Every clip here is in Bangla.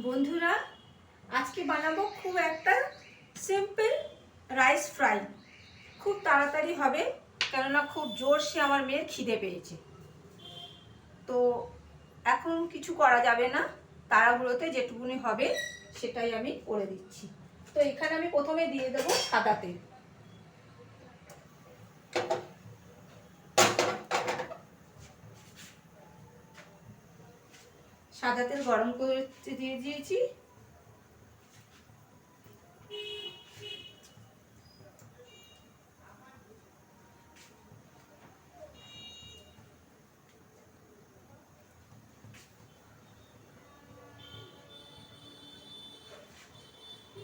বন্ধুরা, আজকে বানাবো খুব একটা সিম্পল রাইস ফ্রাই। খুব তাড়াতাড়ি হবে, কেননা খুব জোরসে আমার মেয়ের খিদে পেয়েছে। তো এখন কিছু করা যাবে না, তাড়াহুড়োতে যেটুকুনি হবে সেটাই আমি করে দিচ্ছি। তো এখানে আমি প্রথমে দিয়ে দেবো সাদা তেল। সাদা তেল গরম করতে দিয়ে দিয়েছি।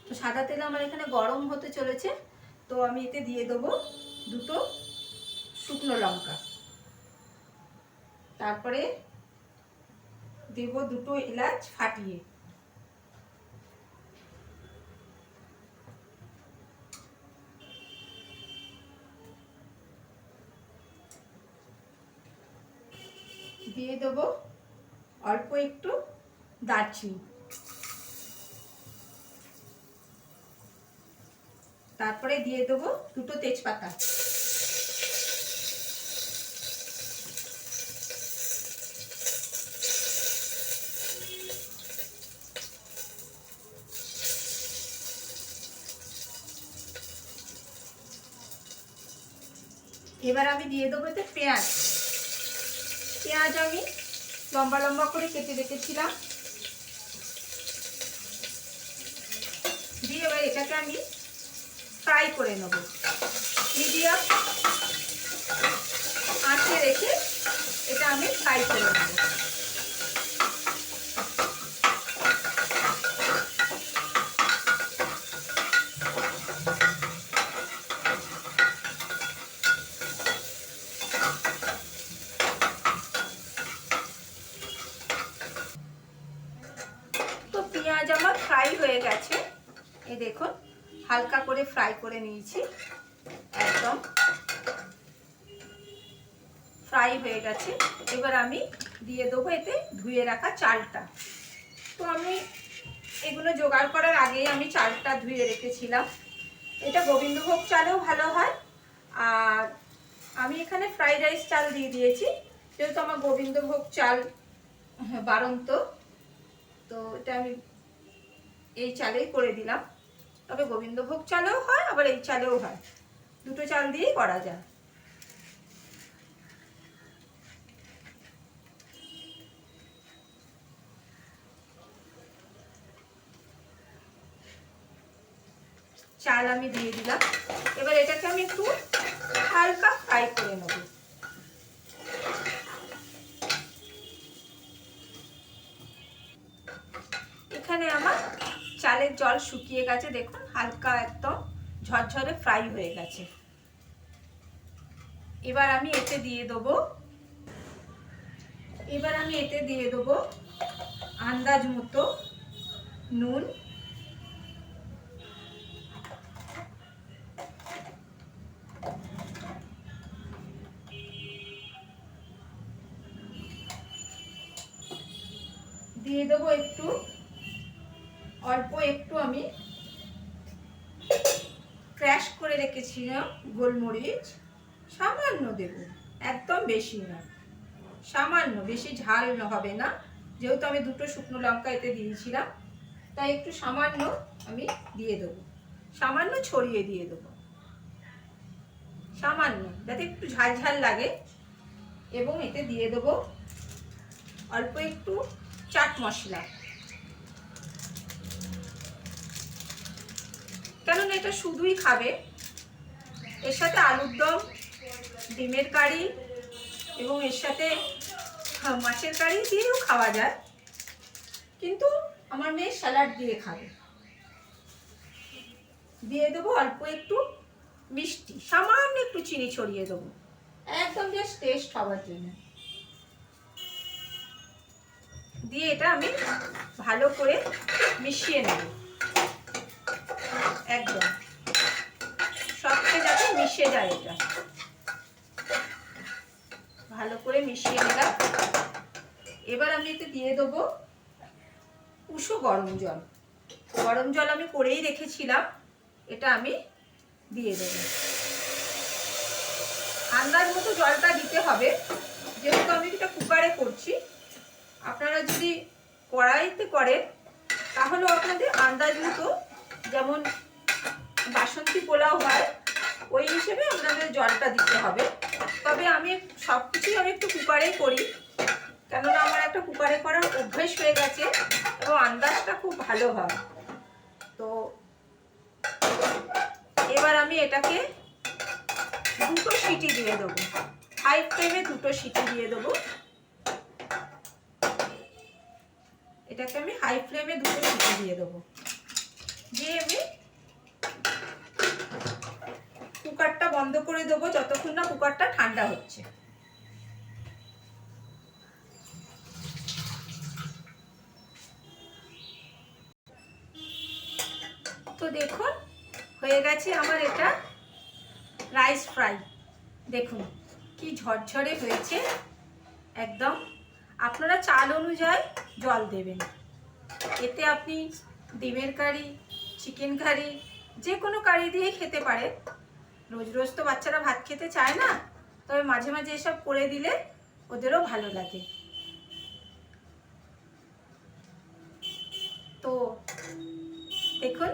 তো সাদা তেল আমার এখানে গরম হতে চলেছে। তো আমি এতে দিয়ে দেবো দুটো শুকনো লঙ্কা, তারপরে দেব দুটো এলাচ ফাটিয়ে, দিয়ে দেবো অল্প একটু দারচিনি, তারপরে দিয়ে দেবো দুটো তেজপাতা, এবার আমি দিয়ে দেবো এতে পেঁয়াজ। পেঁয়াজ আমি লম্বা লম্বা করে কেটে রেখেছিলাম, দিয়ে এবার এটাকে আমি ফ্রাই করে নেব। মিডিয়াম আঁচে রেখে এটা আমি ফ্রাই করে নেব। তো পেঁয়াজ আমার ফ্রাই হয়ে গেছে, এই দেখুন হালকা করে ফ্রাই করে নিয়েছি, একদম ফ্রাই হয়ে গেছে। এবার আমি দিয়ে দেবো এতে ধুয়ে রাখা চালটা। তো আমি এগুলো জোগাড় করার আগেই আমি চালটা ধুয়ে রেখেছিলাম। এটা গোবিন্দভোগ চালেও ভালো হয়, আর আমি এখানে ফ্রাইড রাইস চাল দিয়ে দিয়েছি, যেহেতু আমার গোবিন্দভোগ চাল বাড়ন্ত, তো এটা আমি এই চালেই করে দিলাম। তবে গোবিন্দভোগ চালেও হয়, আবার এই চালেও হয়, দুটো চাল দিয়েই করা যায়। চাল আমি দিয়ে দিলাম, এবার এটাকে আমি একটু হালকা ফ্রাই করে নেব। এখানে আমার চালের জল শুকিয়ে গেছে, দেখুন হালকা একদম ঝরঝরে ফ্রাই হয়ে গেছে। এবার আমি এতে দিয়ে দেবো আন্দাজ মতো নুন, দিয়ে দেবো একটু অল্প একটু আমি ক্র্যাশ করে রেখেছিলাম গোলমরিচ, সামান্য দেব, একদম বেশি না, সামান্য, বেশি ঝাল হবে না, যেহেতু আমি দুটো শুকনো লঙ্কা এতে দিয়েছিলাম, তাই একটু সামান্য আমি দিয়ে দেবো, সামান্য ছড়িয়ে দিয়ে দেবো, সামান্য, যাতে একটু ঝাল ঝাল লাগে। এবং এতে দিয়ে দেবো অল্প একটু চাট মশলা, কেননা এটা শুধুই খাবে, এর সাথে আলুর দম, ডিমের কারি এবং এর সাথে মাছের কারি দিয়েও খাওয়া যায়, কিন্তু আমার মেয়ে স্যালাড দিয়ে খাবে। দিয়ে দেবো অল্প একটু মিষ্টি, সামান্য একটু চিনি ছড়িয়ে দেবো, একদম জাস্ট টেস্ট হওয়ার জন্য। দিয়ে এটা আমি ভালো করে মিশিয়ে নেব, একদম সবকে যাতে মিশে যায়, এটা ভালো করে মিশিয়ে নিলাম। এবার আমি এতে দিয়ে দেবো উষো গরম জল। গরম জল আমি করেই রেখেছিলাম, এটা আমি দিয়ে দেব। আন্দাজ মতো জলটা দিতে হবে, যেহেতু আমি এটা কুকারে করছি। আপনারা যদি কড়াইতে করেন তাহলেও আপনাদের আন্দাজ মতো, যেমন বাসন্তী পোলাও হয় ওই হিসেবে আপনাদের জলটা দিতে হবে। তবে আমি সব কিছুই আমি একটু কুকারেই করি, কেননা আমার একটা কুকারে করার অভ্যেস হয়ে গেছে এবং আন্দাজটা খুব ভালো হয়। তো এবার আমি এটাকে 2টো সিটি দিয়ে দেবো, হাই ফ্লেমে 2টো সিটি দিয়ে দেবো। এটাকে আমি হাই ফ্লেমে 2টো সিটি দিয়ে দেবো, দিয়ে আমি কুকারটা বন্ধ করে দেবো যতক্ষণ না কুকারটা ঠান্ডা হচ্ছে। তো দেখুন হয়ে গেছে আমার এটা রাইস ফ্রাই। দেখুন কি ঝরঝরে হয়েছে একদম। আপনারা চাল অনুযায়ী জল দেবেন। এতে আপনি ডিমের কারি, চিকেন কারি, যে কোনো কারি দিয়ে খেতে পারেন। রোজ রোজ তো বাচ্চারা ভাত খেতে চায় না, তবে মাঝে মাঝে এসব করে দিলে ওদেরও ভালো লাগে। তো দেখুন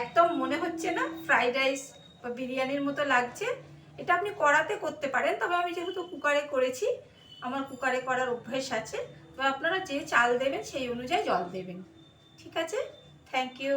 একদম মনে হচ্ছে না ফ্রাইড রাইস বা বিরিয়ানির মতো লাগছে। এটা আপনি কড়াতে করতে পারেন, তবে আমি যেহেতু কুকারে করেছি, আমার কুকারে করার অভ্যেস আছে। তো আপনারা যে চাল দেবেন সেই অনুযায়ী জল দেবেন। ঠিক আছে, থ্যাংক ইউ।